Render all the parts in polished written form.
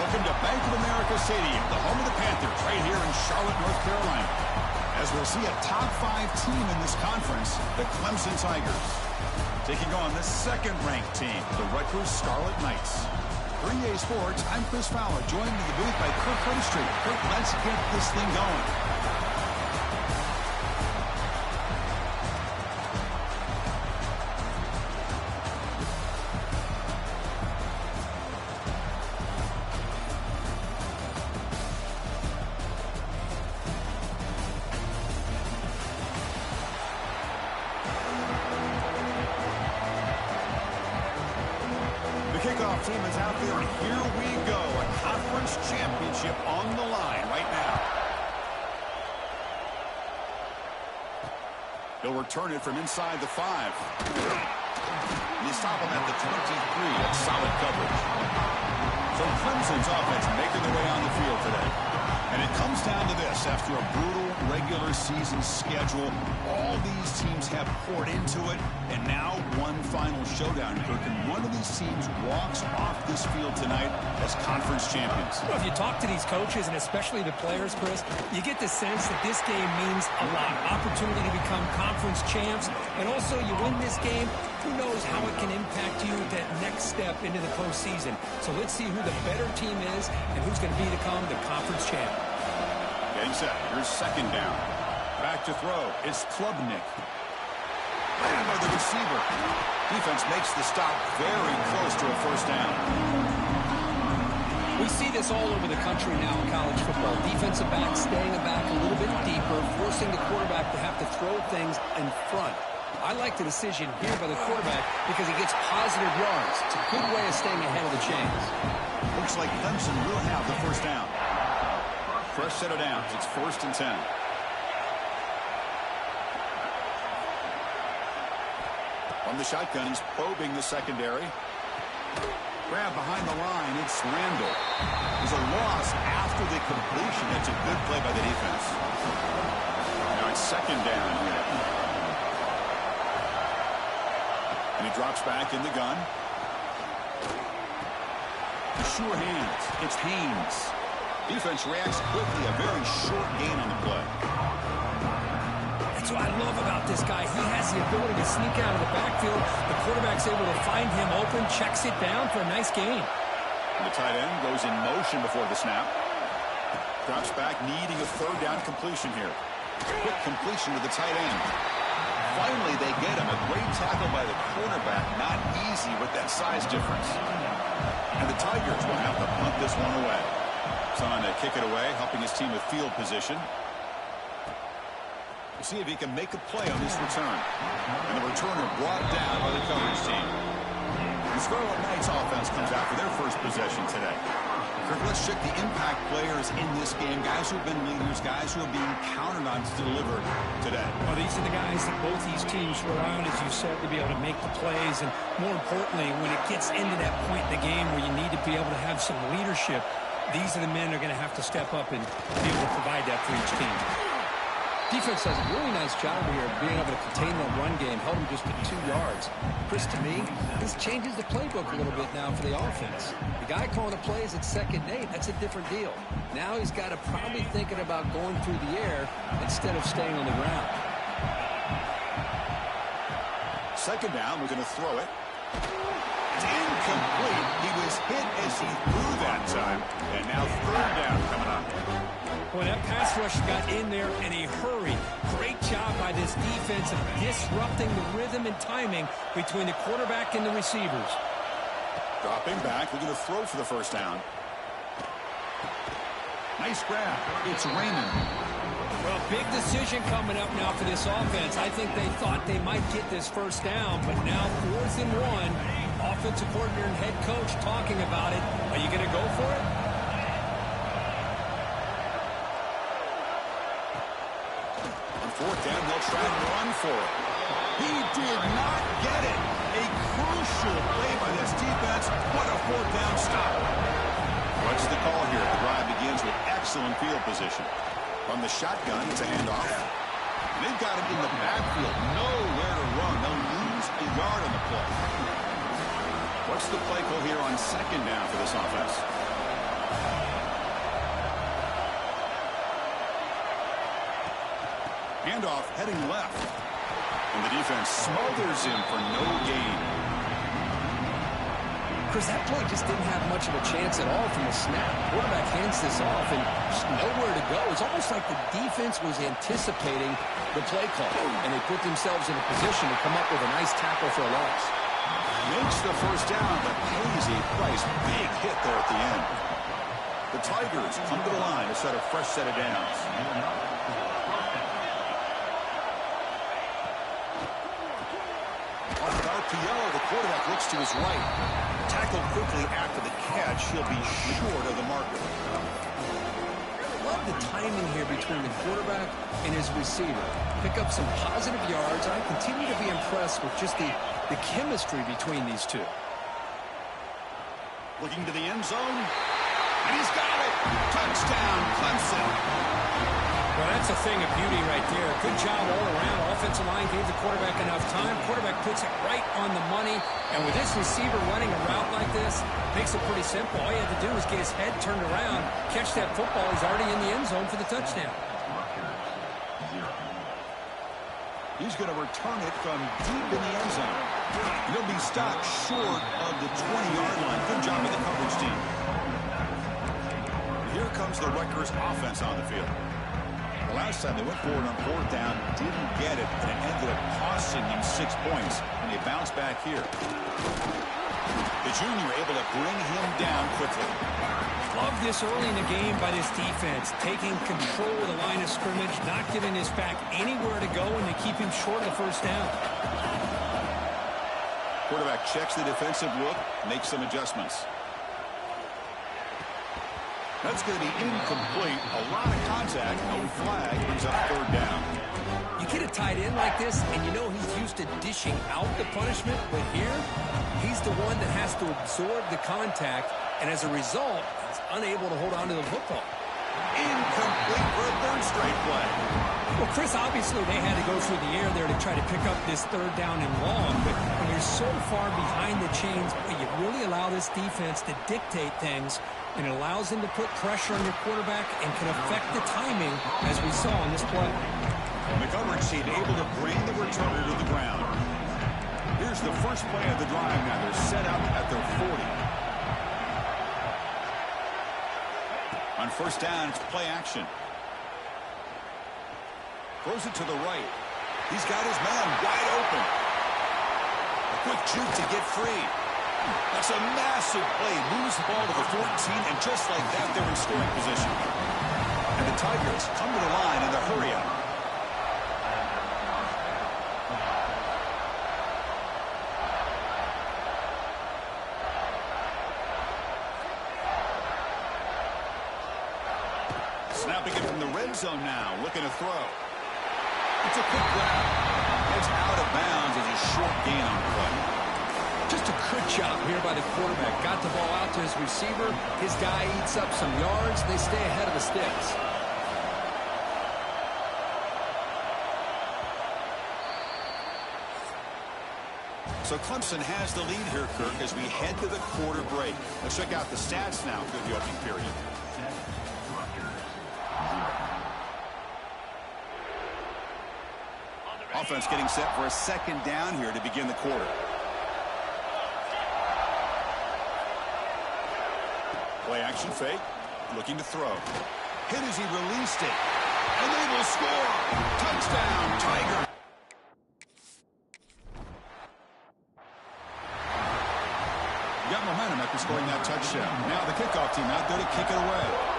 Welcome to Bank of America Stadium, the home of the Panthers, right here in Charlotte, North Carolina. As we'll see a top 5 team in this conference, the Clemson Tigers, taking on the second-ranked team, the Rutgers Scarlet Knights. For EA Sports, I'm Chris Fowler, joined in the booth by Kirk Herbstreit. Kirk, let's get this thing going. Kickoff team is out there, and here we go. A conference championship on the line right now. He'll return it from inside the 5. You stop him at the 23. That's solid coverage. So Clemson's offense making their way on the field today. And it comes down to this. After a brutal regular season schedule, all these teams have poured into it, and now one final showdown. And one of these teams walks off this field tonight as conference champions. Well, if you talk to these coaches, and especially the players, Chris, you get the sense that this game means a lot. Opportunity to become conference champs, and also you win this game, who knows how it can impact you at that next step into the postseason. So let's see who the better team is and who's going to become the conference champ. Getting set. Here's second down. Back to throw. It's Klubnik. Landed by the receiver. Defense makes the stop very close to a first down. We see this all over the country now in college football. Defensive backs staying back a little bit deeper, forcing the quarterback to have to throw things in front. I like the decision here by the quarterback because he gets positive yards. It's a good way of staying ahead of the chains. Looks like Clemson will have the first down. Fresh set of downs. It's 1st and 10. On the shotgun, he's probing the secondary. Grab behind the line. It's Randall. There's a loss after the completion. That's a good play by the defense. Now it's second down here. And he drops back in the gun. Sure hands. It's Haynes. Defense reacts quickly. A very short gain on the play. That's what I love about this guy. He has the ability to sneak out of the backfield. The quarterback's able to find him open, checks it down for a nice gain. And the tight end goes in motion before the snap. Drops back, needing a third down completion here. Quick completion to the tight end. Finally, they get him. A great tackle by the cornerback. Not easy with that size difference. And the Tigers will have to punt this one away. Trying to kick it away, helping his team with field position. We'll see if he can make a play on this return. And the returner brought down by the coverage team. The Scarlet Knights offense comes out for their first possession today. Kirk, let's check the impact players in this game. Guys who have been leaders, guys who are being counted on to deliver today. Well, these are the guys that both these teams rely on, as you said, to be able to make the plays. And more importantly, when it gets into that point in the game where you need to be able to have some leadership, these are the men that are going to have to step up and be able to provide that for each team. Defense does a really nice job here of being able to contain that run game, held him just at 2 yards. Chris, to me, this changes the playbook a little bit now for the offense. The guy calling the plays at 2nd and 8, that's a different deal. Now he's got to probably thinking about going through the air instead of staying on the ground. Second down, we're going to throw it. It's incomplete. He was hit as he threw that time. And now third down coming up. When that pass rush got in there in a hurry, great job by this defense of disrupting the rhythm and timing between the quarterback and the receivers. Dropping back, we're going to throw for the first down. Nice grab. It's Raymond. Well, big decision coming up now for this offense. I think they thought they might get this first down, but now 4th and 1. Offensive coordinator and head coach talking about it. Are you going to go for it? On 4th down, they'll try and run for it. He did not get it. A crucial play by this defense. What a 4th down stop. What's the call here? The drive begins with excellent field position. From the shotgun, it's a handoff. And they've got him in the backfield. Nowhere to run. They'll lose a yard on the play. What's the play call here on second down for this offense? Handoff heading left. And the defense smothers him for no gain. Chris, that play just didn't have much of a chance at all from the snap. Quarterback hands this off and just nowhere to go. It's almost like the defense was anticipating the play call, and they put themselves in a position to come up with a nice tackle for a loss. Makes the first down, but pays a price. Big hit there at the end. The Tigers come to the line to set a fresh set of downs. Off of RPO, the quarterback looks to his right. Tackled quickly after the catch. He'll be short of the marker. Love the timing here between the quarterback and his receiver. Pick up some positive yards. I continue to be impressed with just the chemistry between these two. Looking to the end zone. And he's got it. Touchdown, Clemson. Well, that's a thing of beauty right there. Good job all around. Offensive line gave the quarterback enough time. Quarterback puts it right on the money. And with this receiver running a route like this, makes it pretty simple. All you have to do is get his head turned around, catch that football. He's already in the end zone for the touchdown. He's going to return it from deep in the end zone. He'll be stopped short of the 20-yard line. Good job of the coverage team. Here comes the Rutgers offense on the field. The last time they went forward on fourth down, didn't get it, and it ended up costing them 6 points. And they bounce back here. The junior able to bring him down quickly. Love this early in the game by this defense, taking control of the line of scrimmage, not giving his back anywhere to go, and they keep him short of the first down. Quarterback checks the defensive look, makes some adjustments. That's going to be incomplete. A lot of contact, no flag, brings up third down. You get a tight end like this, and you know he's used to dishing out the punishment, but here, he's the one that has to absorb the contact, and as a result, he's unable to hold on to the football. Incomplete for a third straight play. Well, Chris, obviously they had to go through the air there to try to pick up this third down and long, but when you're so far behind the chains, you really allow this defense to dictate things, and it allows them to put pressure on your quarterback and can affect the timing, as we saw on this play. And the coverage team able to bring the returner to the ground. Here's the first play of the drive now. They're set up at their 40. On first down, it's play action. Throws it to the right. He's got his man wide open. A quick juke to get free. That's a massive play. Moves the ball to the 14, and just like that, they're in scoring position. And the Tigers come to the line in the hurry up. Snapping it from the red zone now, looking to throw. It's a quick grab. It's out of bounds as a short gain on the play. Just a good job here by the quarterback. Got the ball out to his receiver. His guy eats up some yards. They stay ahead of the sticks. So Clemson has the lead here, Kirk, as we head to the quarter break. Let's check out the stats now through the opening period. Offense getting set for a second down here to begin the quarter. Play action fake, looking to throw. Hit as he released it, and they will score. Touchdown, Tiger. Got momentum after scoring that touchdown. Now the kickoff team out there to kick it away.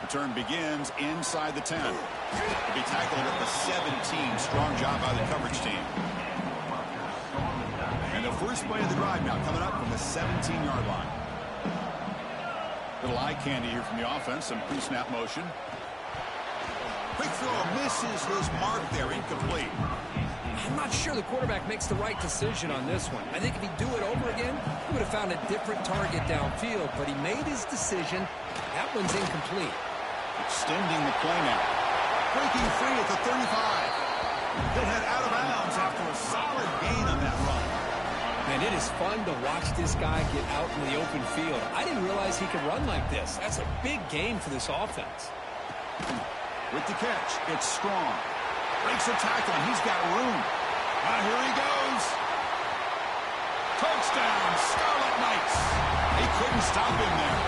Return begins inside the 10. He'll be tackled at the 17. Strong job by the coverage team. And the first play of the drive now coming up from the 17-yard line. Little eye candy here from the offense. Some pre-snap motion. Quick throw misses his mark there. Incomplete. I'm not sure the quarterback makes the right decision on this one. I think if he'd do it over again, he would have found a different target downfield, but he made his decision. That one's incomplete. Extending the play now. Breaking free at the 35. They head out of bounds after a solid gain on that run. Now And it is fun to watch this guy get out in the open field. I didn't realize he could run like this. That's a big gain for this offense. With the catch, it's Strong. Breaks a tackle, and he's got room. Here he goes. Touchdown, Scarlet Knights. They couldn't stop him there.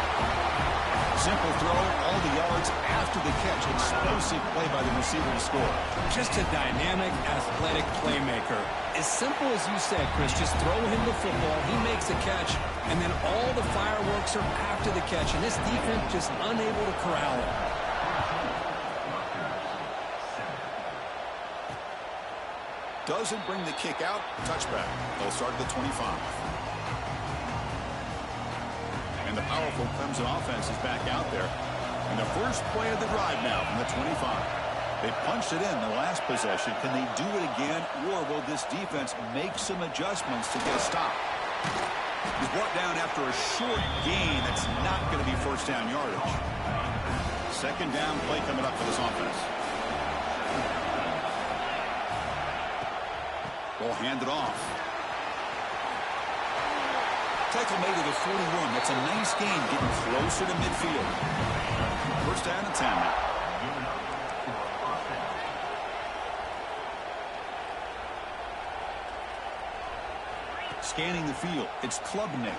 Simple throw, all the yards after the catch. Explosive play by the receiver to score. Just a dynamic, athletic playmaker. As simple as you said, Chris, just throw him the football, he makes the catch, and then all the fireworks are after the catch, and this defense just unable to corral him. Doesn't bring the kick out. Touchback. They'll start at the 25. And the powerful Clemson offense is back out there. And the first play of the drive now from the 25. They punched it in the last possession. Can they do it again, or will this defense make some adjustments to get a stop? He's brought down after a short gain. That's not going to be first down yardage. Second down play coming up for this offense. Ball handed off. Tackle made to the 41. That's a nice gain, getting closer to midfield. First down and 10 now. Scanning the field, it's Klubnik.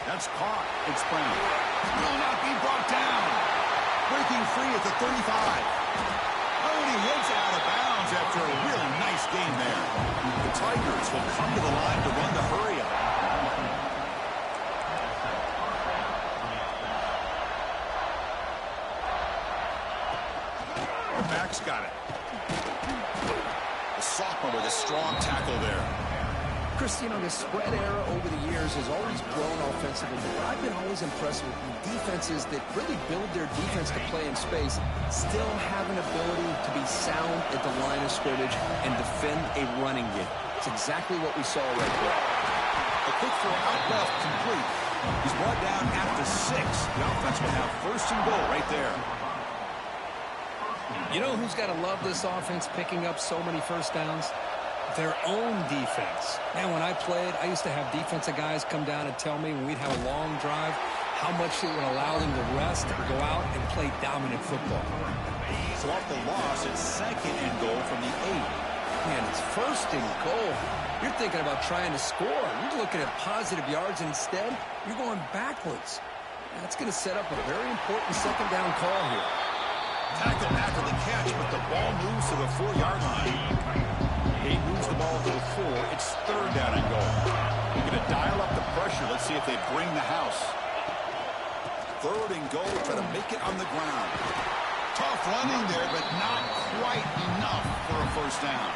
That's caught. It's Brown. Will not be brought down. Breaking free at the 35. Oh, and he heads out of bounds after a real nice game there. The Tigers will come to the line to run the hurry-up. The back's got it. The sophomore with a strong tackle there. Chris, you know, the spread era over the years has always grown offensively, but I've been always impressed with defenses that really build their defense to play in space, still have an ability to be sound at the line of scrimmage and defend a running game. It's exactly what we saw right there. A quick throw out left, complete. He's brought down after 6. The offense will have first and goal right there. You know who's got to love this offense picking up so many first downs? Their own defense. Man, when I played, I used to have defensive guys come down and tell me when we'd have a long drive how much it would allow them to rest or go out and play dominant football. So off the loss, it's second and goal from the 8. Man, it's first and goal. You're thinking about trying to score. You're looking at positive yards, and instead, you're going backwards. That's going to set up a very important second down call here. Tackle after the catch, but the ball moves to the 4-yard line. He moves the ball to the 4. It's third down and goal. We're going to dial up the pressure. Let's see if they bring the house. Third and goal. Try to make it on the ground. Tough running there, but not quite enough for a first down.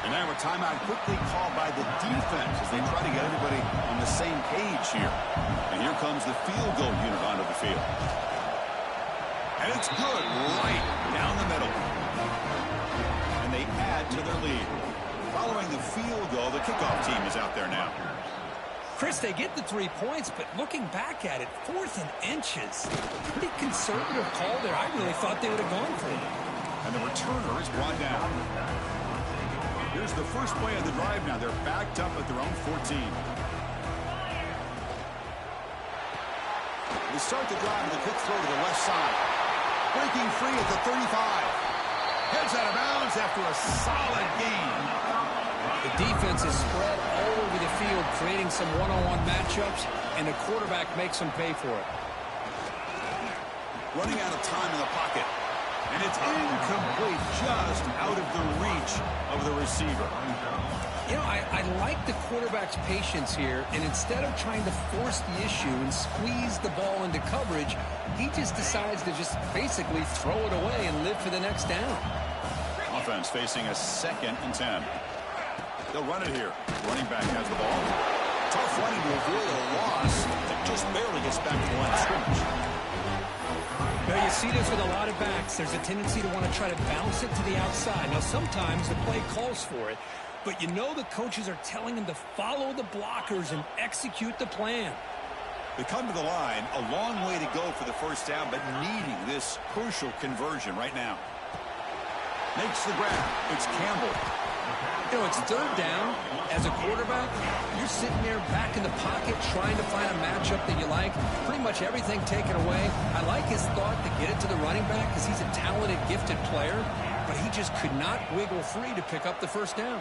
And now a timeout quickly called by the defense as they try to get everybody on the same page here. And here comes the field goal unit onto the field. And it's good right down the middle. And they add to their lead. Following the field goal, the kickoff team is out there now. Chris, they get the 3 points, but looking back at it, 4th and inches. Pretty conservative call there. I really thought they would have gone for it. And the returner is brought down. Here's the first play of the drive now. They're backed up at their own 14. They start the drive with a quick throw to the left side. Breaking free at the 35. Heads out of bounds after a solid gain. The defense is spread all over the field, creating some one-on-one matchups, and the quarterback makes them pay for it. Running out of time in the pocket. And it's incomplete, just out of the reach of the receiver. You know, I like the quarterback's patience here, and instead of trying to force the issue and squeeze the ball into coverage, he just decides to just basically throw it away and live for the next down. Offense facing a 2nd and 10. They'll run it here. Running back has the ball. Tough running to avoid a loss that just barely gets back to the line of scrimmage. Now, you see this with a lot of backs. There's a tendency to want to try to bounce it to the outside. Now, sometimes the play calls for it, but you know the coaches are telling them to follow the blockers and execute the plan. They come to the line, a long way to go for the first down, but needing this crucial conversion right now. Makes the grab. It's Campbell. You know, it's third down. As a quarterback, you're sitting there back in the pocket trying to find a matchup that you like. Pretty much everything taken away. I like his thought to get it to the running back because he's a talented, gifted player, but he just could not wiggle free to pick up the first down.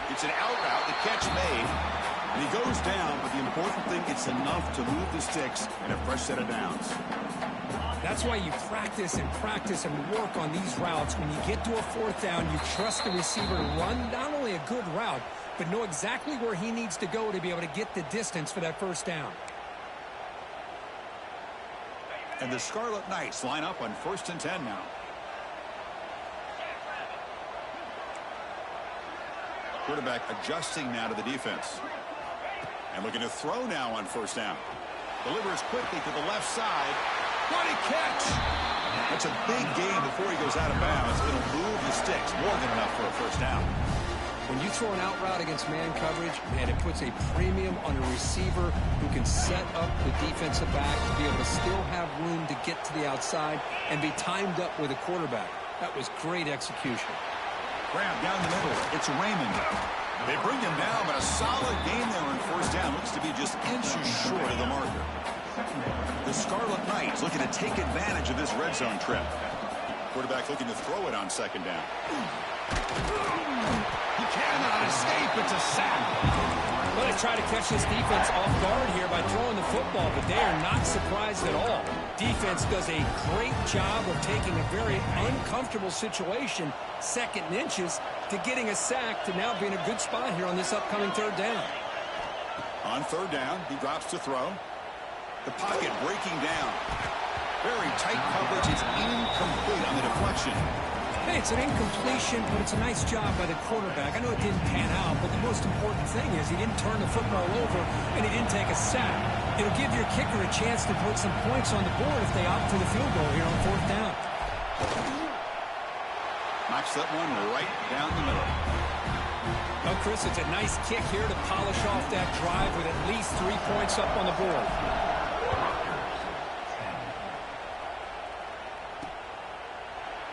It's an out route, the catch made, and he goes down, but the important thing, it's enough to move the sticks and a fresh set of downs. That's why you practice and work on these routes. When you get to a fourth down, you trust the receiver to run not only a good route, but know exactly where he needs to go to be able to get the distance for that first down. And the Scarlet Knights line up on 1st and 10 now. Quarterback adjusting now to the defense. And looking to throw now on 1st down. Delivers quickly to the left side. What a catch! That's a big gain before he goes out of bounds. It'll move the sticks more than enough for a first down. When you throw an out route against man coverage, man, it puts a premium on a receiver who can set up the defensive back to be able to still have room to get to the outside and be timed up with a quarterback. That was great execution. Grab down the middle. It's Raymond. They bring him down, but a solid gain there on 1st down. Looks to be just inches short of the marker. The Scarlet Knights looking to take advantage of this red zone trip. Quarterback looking to throw it on 2nd down. He cannot escape. It's a sack. Well, they try to catch this defense off guard here by throwing the football, but they are not surprised at all. Defense does a great job of taking a very uncomfortable situation, 2nd and inches, to getting a sack to now being a good spot here on this upcoming 3rd down. On 3rd down, he drops to throw. The pocket breaking down. Very tight coverage. It's incomplete on the deflection. Hey, it's an incompletion, but it's a nice job by the quarterback. I know it didn't pan out, but the most important thing is he didn't turn the football over and he didn't take a sack. It'll give your kicker a chance to put some points on the board if they opt for the field goal here on 4th down. Knocks that one right down the middle. Well, Chris, it's a nice kick here to polish off that drive with at least 3 points up on the board.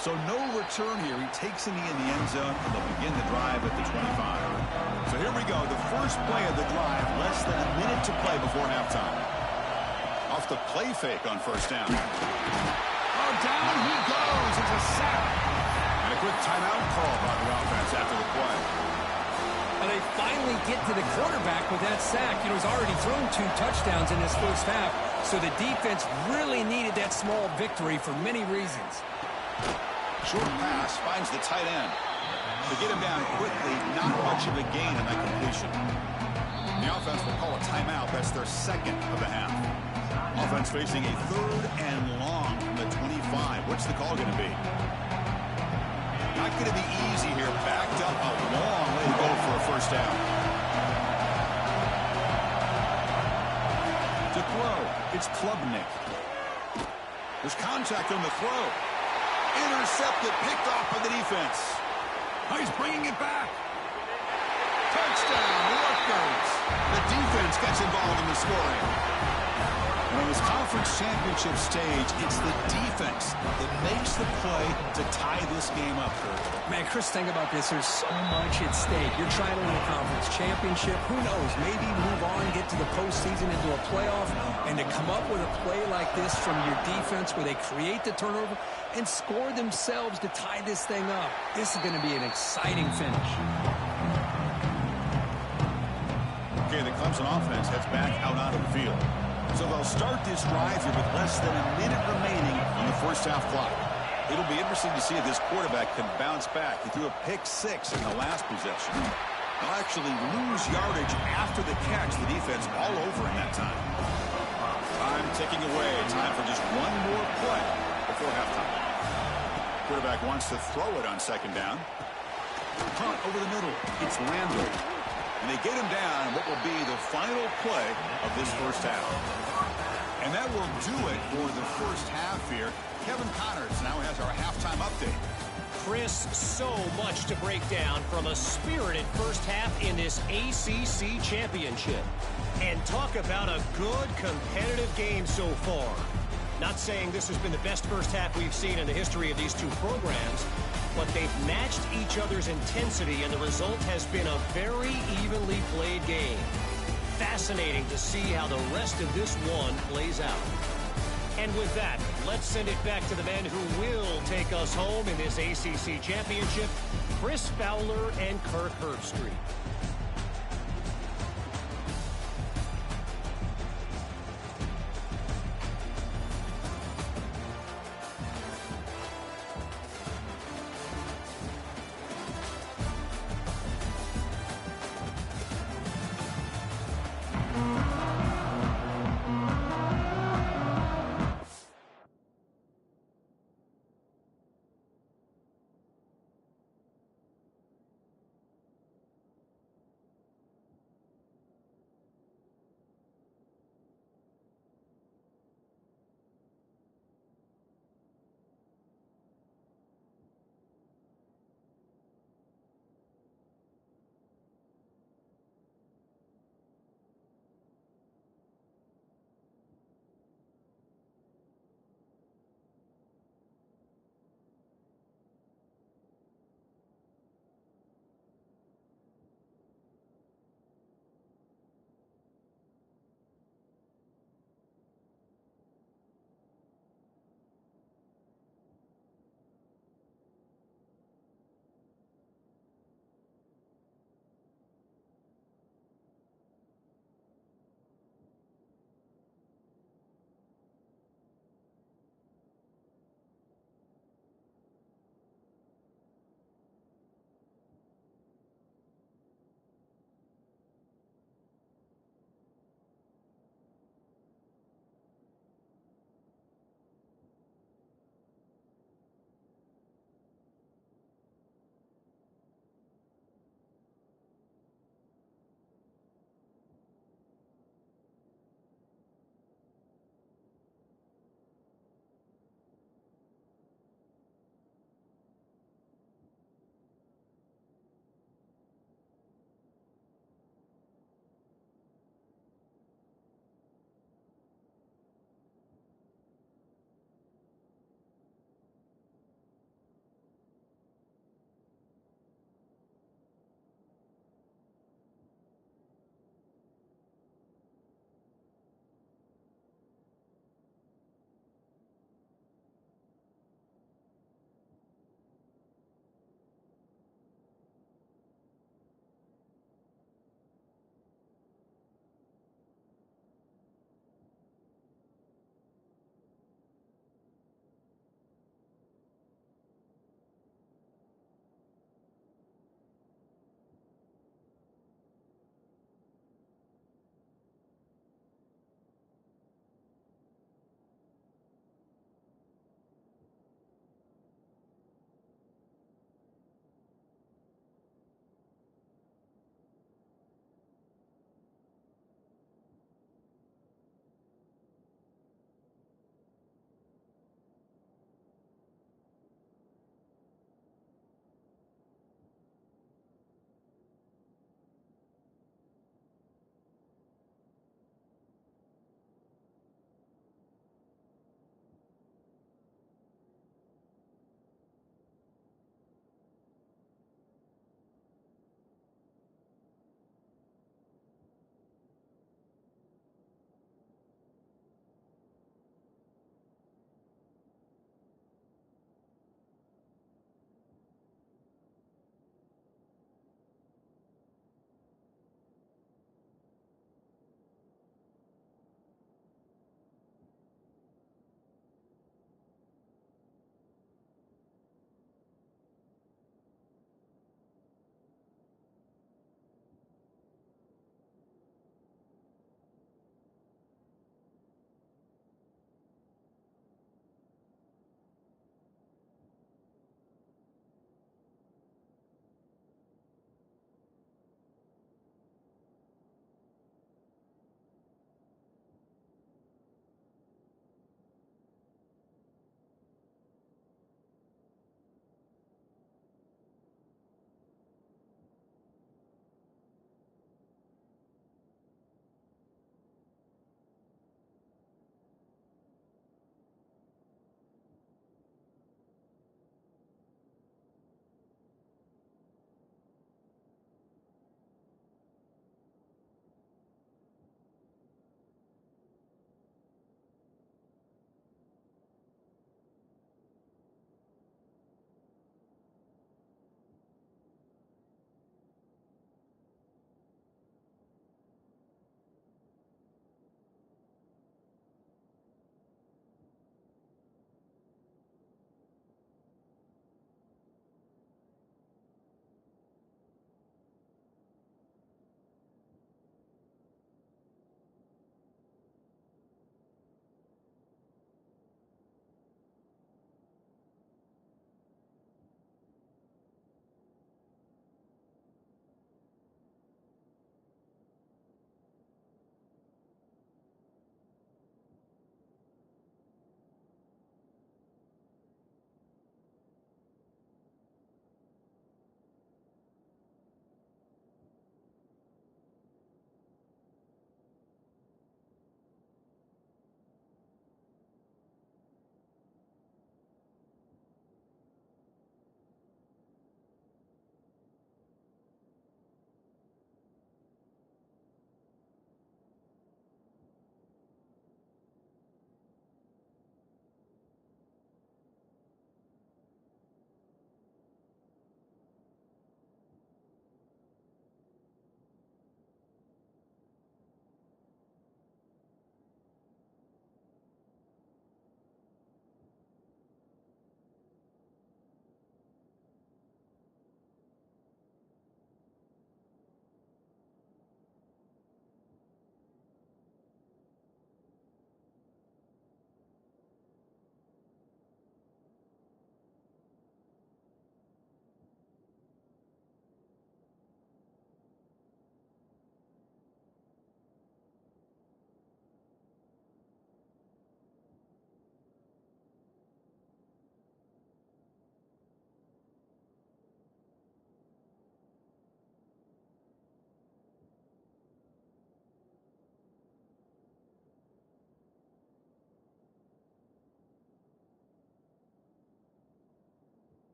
So no return here. He takes a knee in the end zone, and they'll begin the drive at the 25. So here we go. The first play of the drive, less than a minute to play before halftime. Off the play fake on 1st down. Oh, down he goes. It's a sack. And a quick timeout call by the offense after the play. Well, they finally get to the quarterback with that sack. You know, he's already thrown 2 touchdowns in this first half, so the defense really needed that small victory for many reasons. Short pass finds the tight end. To get him down quickly, not much of a gain in that completion. The offense will call a timeout. That's their 2nd of the half. Offense facing a 3rd and long from the 25. What's the call going to be? Not going to be easy here. Backed up a long way to go for a first down. To throw, it's Klubnik. There's contact on the throw. Intercepted, picked off by the defense. Oh, he's bringing it back. Touchdown, Rutgers. The defense gets involved in the scoring. And on this conference championship stage, it's the defense that makes the play to tie this game up. Man, Chris, think about this. There's so much at stake. You're trying to win a conference championship. Who knows? Maybe move on, get to the postseason, into a playoff, and to come up with a play like this from your defense where they create the turnover and score themselves to tie this thing up. This is going to be an exciting finish. Okay, the Clemson offense heads back out onto the field. So they'll start this drive here with less than a minute remaining on the first half clock. It'll be interesting to see if this quarterback can bounce back. He threw a pick-6 in the last possession. They'll actually lose yardage after the catch. The defense all over in that time. Time ticking away. Time for just one more play before halftime. Quarterback wants to throw it on 2nd down. Punt over the middle. It's Randall. And they get him down in what will be the final play of this first half. And that will do it for the first half here. Kevin Connors now has our halftime update. Chris, so much to break down from a spirited first half in this ACC championship. And talk about a good competitive game so far. Not saying this has been the best first half we've seen in the history of these two programs, but they've matched each other's intensity, and the result has been a very evenly played game. Fascinating to see how the rest of this one plays out. And with that, let's send it back to the men who will take us home in this ACC championship, Chris Fowler and Kirk Herbstreit.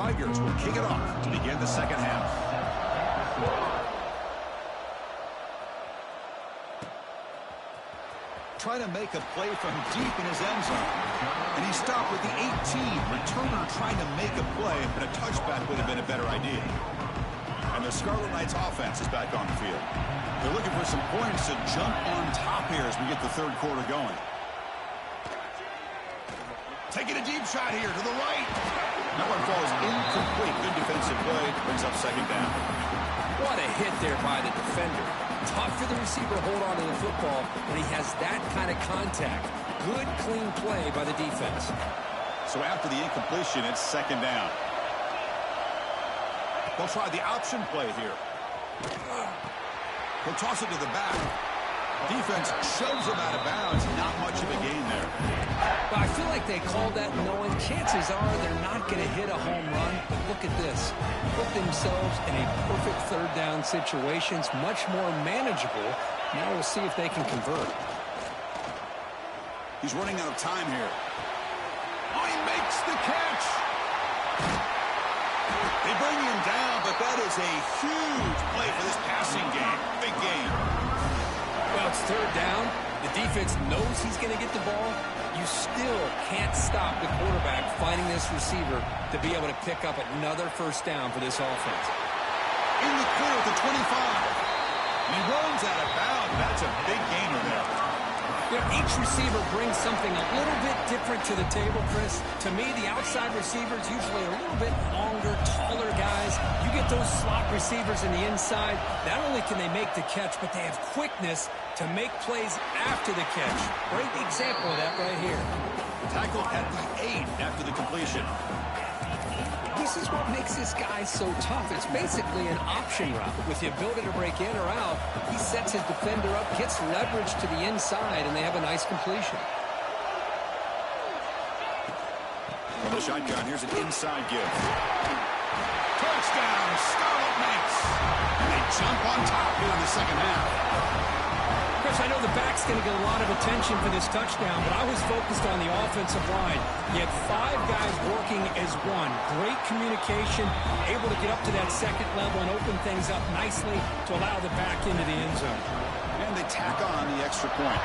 Tigers will kick it off to begin the second half. Trying to make a play from deep in his end zone. And he stopped with the 18. Returner trying to make a play, but a touchback would have been a better idea. And the Scarlet Knights offense is back on the field. They're looking for some points to jump on top here as we get the third quarter going. Taking a deep shot here to the right. That one falls incomplete. Good defensive play. Brings up second down. What a hit there by the defender. Tough for the receiver to hold on to the football when he has that kind of contact. Good, clean play by the defense. So after the incompletion, it's second down. They'll try the option play here. He'll toss it to the back. Defense shoves him out of bounds. Not much of a gain there. But I feel like they called that knowing chances are they're not going to hit a home run. But look at this. Put themselves in a perfect third down situation. It's much more manageable. Now we'll see if they can convert. He's running out of time here. Oh, he makes the catch. They bring him down, but that is a huge play for this passing game. Big game. Well, it's third down. The defense knows he's going to get the ball. You still can't stop the quarterback finding this receiver to be able to pick up another first down for this offense. In the clear at the 25. And he runs out of bounds. That's a big gainer there. You know, each receiver brings something a little bit different to the table, Chris. To me, the outside receivers usually are a little bit longer, taller guys. You get those slot receivers in the inside. Not only can they make the catch, but they have quickness to make plays after the catch. Great example of that right here. Tackle at the 8 after the completion. This is what makes this guy so tough. It's basically an option route. With the ability to break in or out, he sets his defender up, gets leverage to the inside, and they have a nice completion. From the shotgun, here's an inside give. Touchdown, Scarlet Knights. And they jump on top here in the second half. Chris, I know the back's going to get a lot of attention for this touchdown, but I was focused on the offensive line. You had 5 guys working as one. Great communication, able to get up to that second level and open things up nicely to allow the back into the end zone. And they tack on the extra point.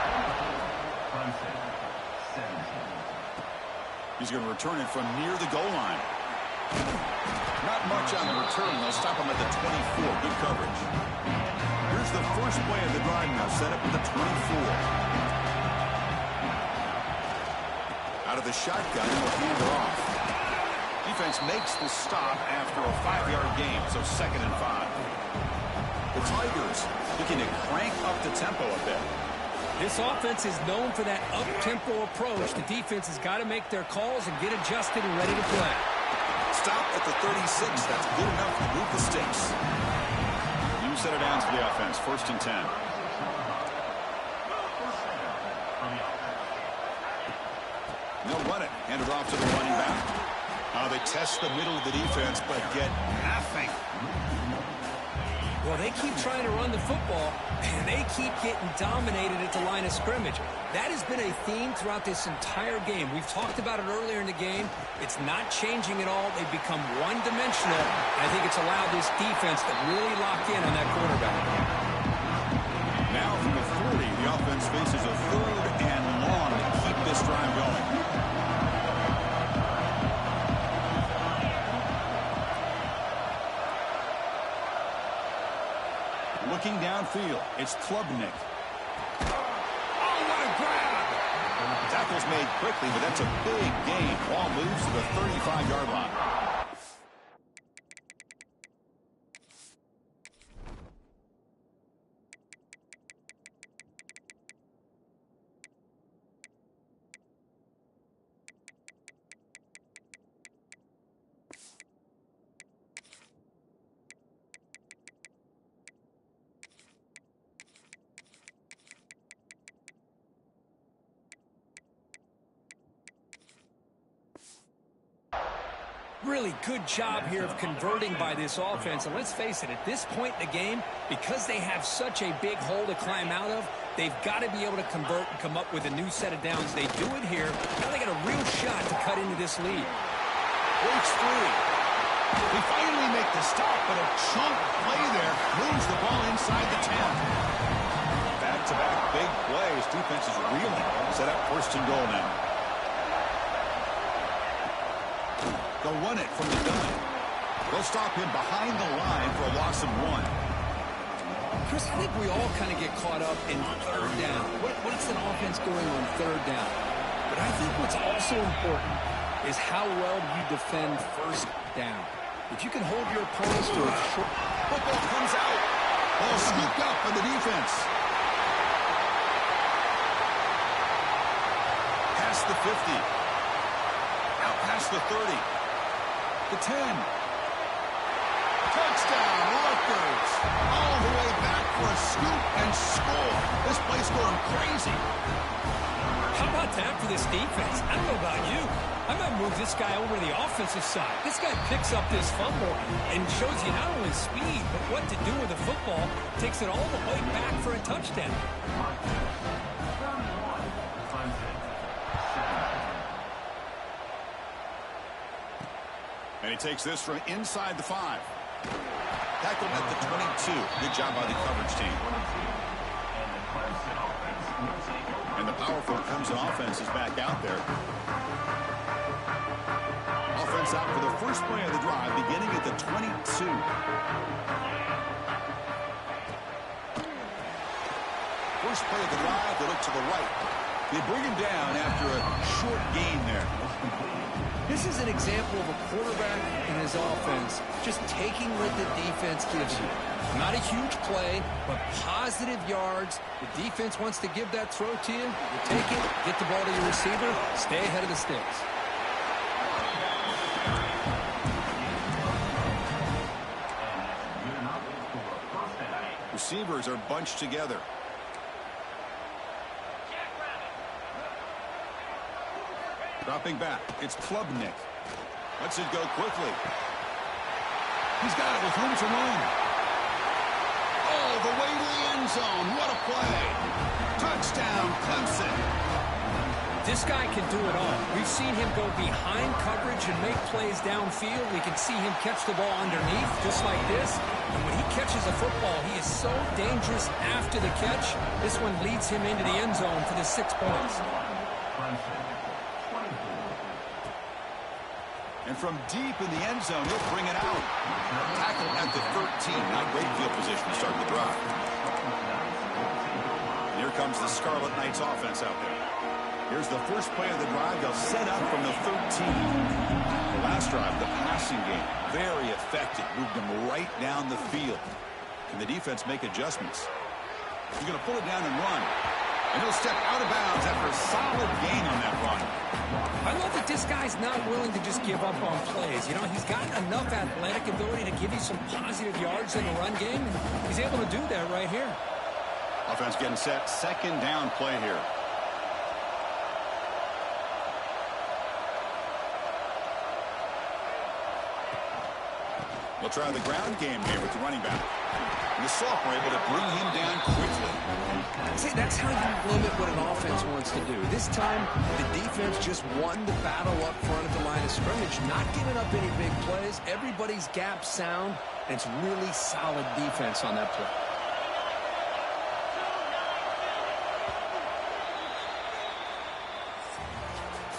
He's going to return it from near the goal line. Not much on the return. They'll stop him at the 24. Good coverage. Here's the first play of the drive now, set up at the 24. Out of the shotgun, he'll hand it off. Defense makes the stop after a 5-yard gain, so second and 5. The Tigers looking to crank up the tempo a bit. This offense is known for that up-tempo approach. The defense has got to make their calls and get adjusted and ready to play. Stop at the 36. That's good enough to move the sticks. Set it down to the offense. First and 10. They'll run it. Hand it off to the running back. They test the middle of the defense, but get nothing. Well, they keep trying to run the football, and they keep getting dominated at the line of scrimmage. That has been a theme throughout this entire game. We've talked about it earlier in the game. It's not changing at all. They've become one-dimensional. I think it's allowed this defense to really lock in on that quarterback. Now from the 40, the offense faces a third and long to keep this drive going. Looking downfield, it's Klubnik. Oh, what a grab! Tackle's made quickly, but that's a big gain. Ball moves to the 35-yard line. Really good job here of converting by this offense. And let's face it, at this point in the game, because they have such a big hole to climb out of, they've got to be able to convert and come up with a new set of downs. They do it here. Now they got a real shot to cut into this lead. Breaks free. They finally make the stop, but a chunk play there moves the ball inside the 10. Back-to-back big plays. Defense is reeling. Set up first and goal now. They'll run it from the gun. They'll stop him behind the line for a loss of 1. Chris, I think we all kind of get caught up in third down. What's an offense going on third down? But I think what's also important is how well you defend first down. If you can hold your opponents to a short... Football comes out. Ball scooped up by the defense. Past the 50. Out past the 30. The 10. Touchdown, Rutgers. All the way back for a scoop and score. This place going crazy. How about that for this defense? I don't know about you. I might move this guy over to the offensive side. This guy picks up this fumble and shows you not only speed, but what to do with the football. Takes it all the way back for a touchdown. And he takes this from inside the 5. Tackled at the 22. Good job by the coverage team. And the powerful Clemson offense is back out there. Offense out for the first play of the drive, beginning at the 22. First play of the drive, they look to the right. They bring him down after a short gain there. This is an example of a quarterback and his offense just taking what the defense gives you. Not a huge play, but positive yards. The defense wants to give that throw to you. You take it, get the ball to your receiver, stay ahead of the sticks. Receivers are bunched together. Dropping back, it's Klubnik. Lets it go quickly. He's got it with room to run. All the way to the end zone. What a play. Touchdown, Clemson. This guy can do it all. We've seen him go behind coverage and make plays downfield. We can see him catch the ball underneath, just like this. And when he catches a football, he is so dangerous after the catch. This one leads him into the end zone for the 6 points. And from deep in the end zone, he'll bring it out. Tackle at the 13. Not great field position to start the drive. And here comes the Scarlet Knights offense out there. Here's the first play of the drive. They'll set up from the 13. The last drive, the passing game, very effective. Moved them right down the field. Can the defense make adjustments? He's going to pull it down and run. And he'll step out of bounds after a solid gain on that run. I love that this guy's not willing to just give up on plays. You know, he's got enough athletic ability to give you some positive yards in the run game, and he's able to do that right here. Offense getting set. Second down play here. They'll try the ground game here with the running back. And the sophomore able to bring him down quickly. See, that's how you limit what an offense wants to do. This time, the defense just won the battle up front at the line of scrimmage, not giving up any big plays. Everybody's gap sound, and it's really solid defense on that play.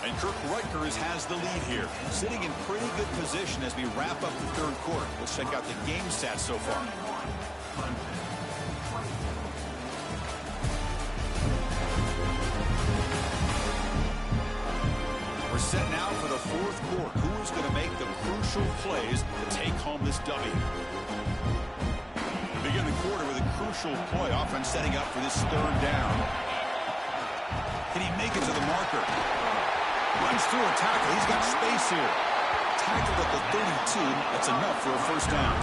And Kirk Rutgers has the lead here, sitting in pretty good position as we wrap up the third quarter. Let's check out the game stats so far. We're set now for the fourth quarter. Who's going to make the crucial plays to take home this W? Begin the quarter with a crucial play. Offense setting up for this third down. Can he make it to the marker? Runs through a tackle. He's got space here. Tackled at the 32. That's enough for a first down.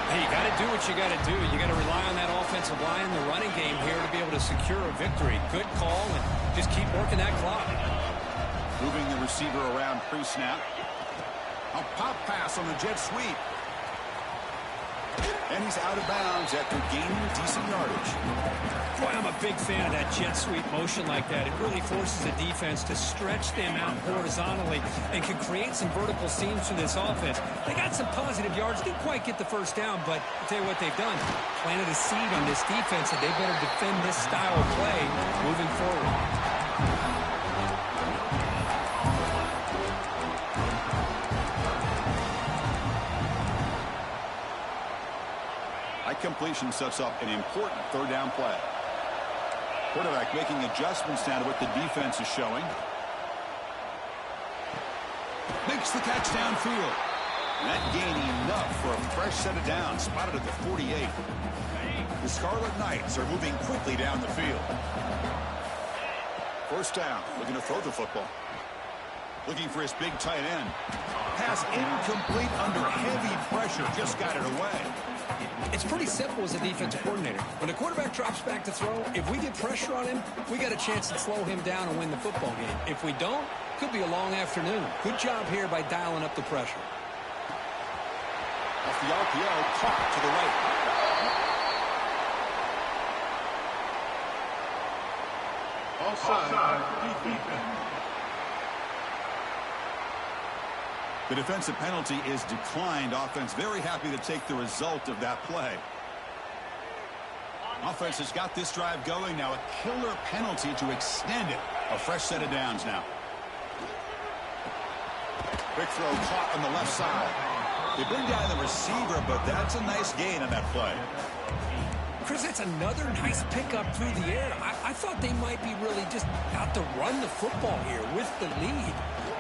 Hey, you got to do what you got to do. You got to rely on that offensive line, the running game here to be able to secure a victory. Good call, and just keep working that clock. Moving the receiver around pre-snap. A pop pass on the jet sweep. And he's out of bounds after gaining decent yardage. Boy, I'm a big fan of that jet sweep motion like that. It really forces the defense to stretch them out horizontally and can create some vertical seams for this offense. They got some positive yards. Didn't quite get the first down, but I'll tell you what they've done. Planted a seed on this defense, and they better defend this style of play moving forward. Completion sets up an important third down play. Quarterback making adjustments now to what the defense is showing. Makes the catch downfield. And that gaining enough for a fresh set of downs, spotted at the 48. The Scarlet Knights are moving quickly down the field. First down, looking to throw the football. Looking for his big tight end. Pass incomplete under heavy pressure, just got it away. It's pretty simple as a defensive coordinator. When the quarterback drops back to throw, if we get pressure on him, we got a chance to slow him down and win the football game. If we don't, could be a long afternoon. Good job here by dialing up the pressure. Off the RPO, caught to the right. Offside, defense. The defensive penalty is declined. Offense very happy to take the result of that play. Offense has got this drive going now. A killer penalty to extend it. A fresh set of downs now. Quick throw caught on the left side. They bring down the receiver, but that's a nice gain on that play. Chris, that's another nice pickup through the air. I thought they might be really just out to run the football here with the lead.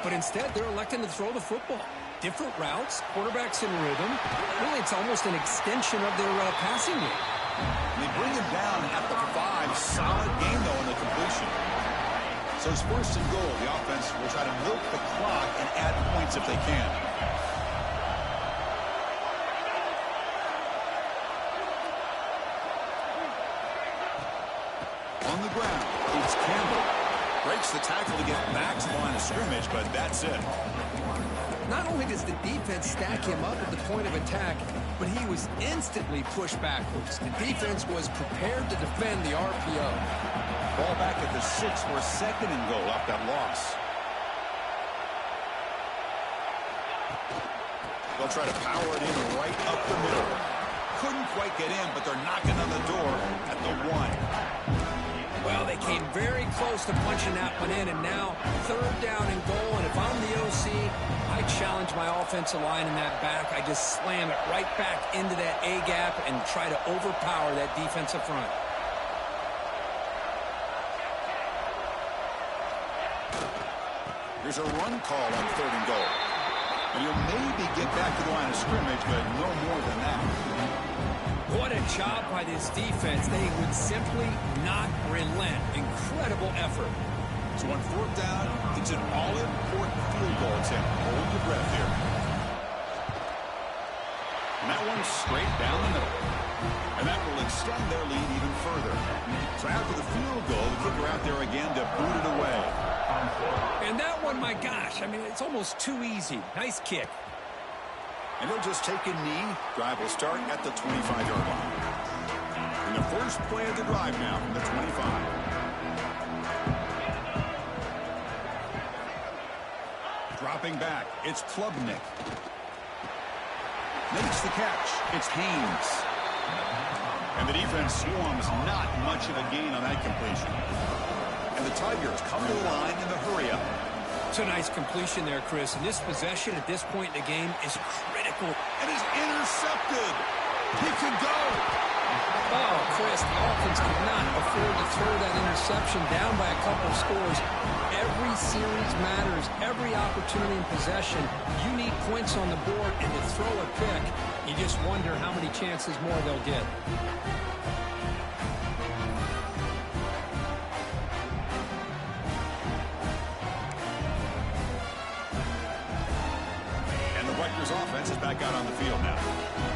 But instead, they're electing to throw the football. Different routes, quarterbacks in rhythm. Really, it's almost an extension of their passing game. And they bring him down at the 5. Solid game, though, in the completion. So it's first and goal. The offense will try to milk the clock and add points if they can. On the ground, it's Campbell. Breaks the tackle to get back to the line of scrimmage, but that's it. Not only does the defense stack him up at the point of attack, but he was instantly pushed backwards. The defense was prepared to defend the RPO. Ball back at the 6 for a second and goal off that loss. They'll try to power it in right up the middle. Couldn't quite get in, but they're knocking on the door at the 1. Well, they came very close to punching that one in, and now third down and goal. And if I'm the OC, I challenge my offensive line in that back. I just slam it right back into that A-gap and try to overpower that defensive front. There's a run call on third and goal. And you'll maybe get back to the line of scrimmage, but no more than that. What a job by this defense. They would simply not relent. Incredible effort. So on fourth down, it's an all-important field goal attempt. Hold your breath here. And that one's straight down the middle. And that will extend their lead even further. So after the field goal, the kicker out there again to boot it away. And that one, my gosh, I mean, it's almost too easy. Nice kick. And they'll just take a knee. Drive will start at the 25-yard line. And the first play of the drive now from the 25. Dropping back, it's Klubnik. Makes the catch. It's Haynes. And the defense swarms not much of a gain on that completion. And the Tigers come to the line in the hurry-up. It's a nice completion there, Chris. And this possession at this point in the game is critical. And is intercepted. He can go. Oh, Chris, the offense could not afford to throw that interception down by a couple of scores. Every series matters. Every opportunity in possession. You need points on the board, and to throw a pick, you just wonder how many chances more they'll get. Offense is back out on the field now.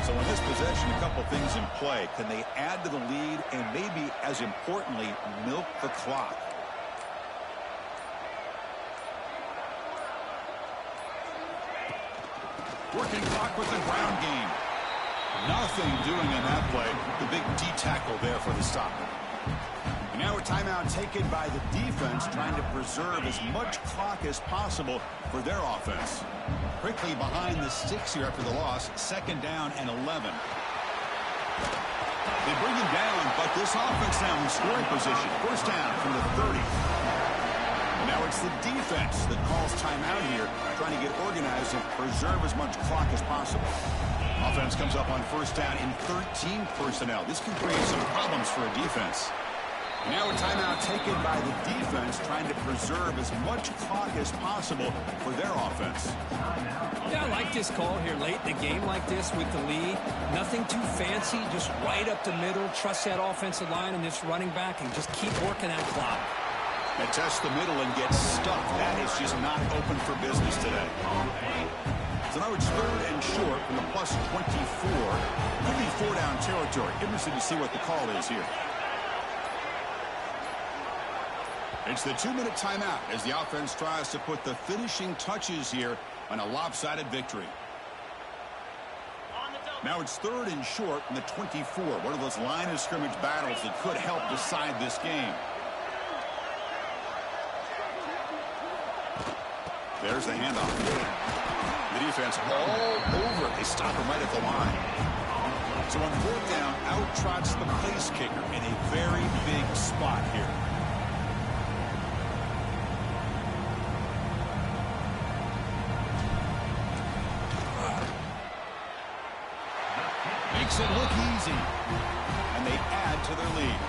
So in this possession, a couple things in play. Can they add to the lead and maybe, as importantly, milk the clock? Working clock with the ground game. Nothing doing in that play. The big D tackle there for the stop. And now a timeout taken by the defense, trying to preserve as much clock as possible for their offense. Quickly behind the sticks here after the loss. 2nd down and 11. They bring him down, but this offense now in scoring position. 1st down from the 30. Now it's the defense that calls timeout here, trying to get organized and preserve as much clock as possible. Offense comes up on 1st down in 13 personnel. This can create some problems for a defense. Now a timeout taken by the defense, trying to preserve as much clock as possible for their offense. Yeah, I like this call here late in a game like this with the lead. Nothing too fancy, just right up the middle. Trust that offensive line and this running back and just keep working that clock. They test the middle and get stuck. That is just not open for business today. So now it's 3rd and short from the +24. Could be 4-down territory. Interested to see what the call is here. It's the 2-minute timeout as the offense tries to put the finishing touches here on a lopsided victory. Now it's 3rd and short from the 24. One of those line of scrimmage battles that could help decide this game. There's the handoff. The defense all over. They stop him right at the line. So on 4th down, out trots the place kicker in a very big spot here. Makes it look easy. And they add to their lead.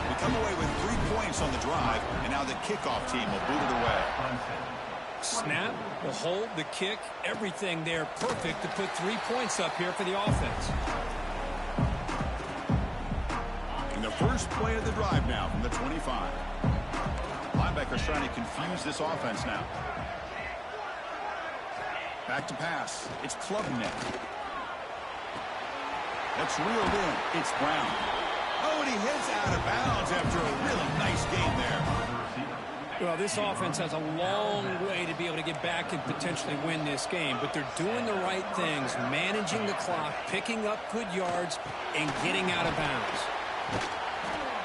They come away with 3 points on the drive, and now the kickoff team will boot it away. Snap, the hold, the kick, everything there perfect to put 3 points up here for the offense. And the first play of the drive now from the 25. Linebackers trying to confuse this offense now. Back to pass. It's Klubnik. That's reeled in. It's Brown. Oh, and he hits out of bounds after a really nice game there. Well, this offense has a long way to be able to get back and potentially win this game, but they're doing the right things, managing the clock, picking up good yards, and getting out of bounds.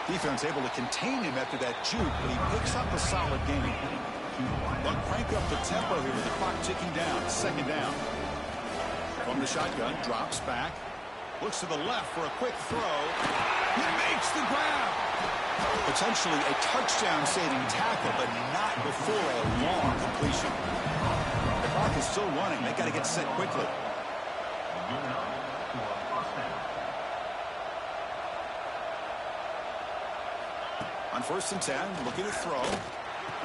Defense able to contain him after that juke, but he picks up a solid game. They'll crank up the tempo here with the clock ticking down. 2nd down. From the shotgun, drops back. Looks to the left for a quick throw. He makes the grab. Potentially a touchdown-saving tackle, but not before a long completion. The clock is still running. They got to get set quickly. On 1st and 10, looking to throw.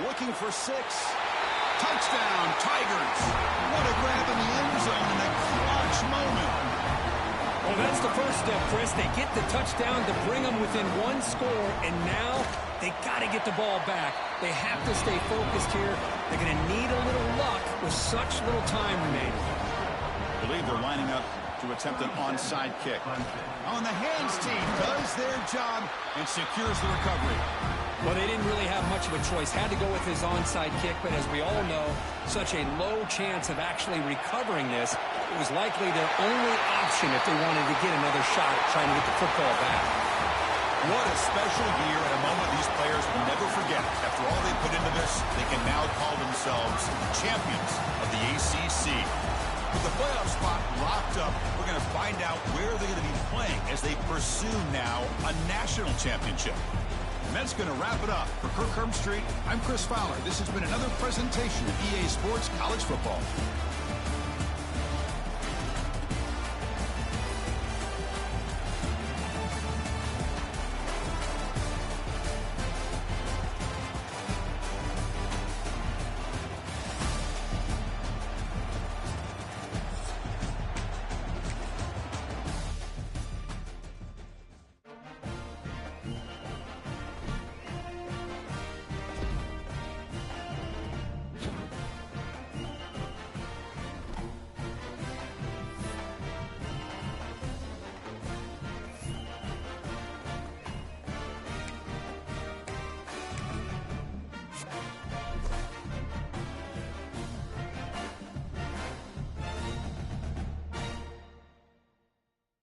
Looking for 6. Touchdown, Tigers. What a grab in the end zone in a clutch moment. Well, that's the first step, Chris. They get the touchdown to bring them within 1 score, and now they got to get the ball back. They have to stay focused here. They're going to need a little luck with such little time remaining. I believe they're lining up to attempt an onside kick. On the hands team does their job and secures the recovery. Well, they didn't really have much of a choice. Had to go with his onside kick, but as we all know, such a low chance of actually recovering this. It was likely their only option if they wanted to get another shot at trying to get the football back. What a special year and a moment these players will never forget. After all they put into this, they can now call themselves champions of the ACC. With the playoff spot locked up, we're going to find out where they're going to be playing as they pursue now a national championship. And that's going to wrap it up. For Kirk Herbstreit, I'm Chris Fowler. This has been another presentation of EA Sports College Football.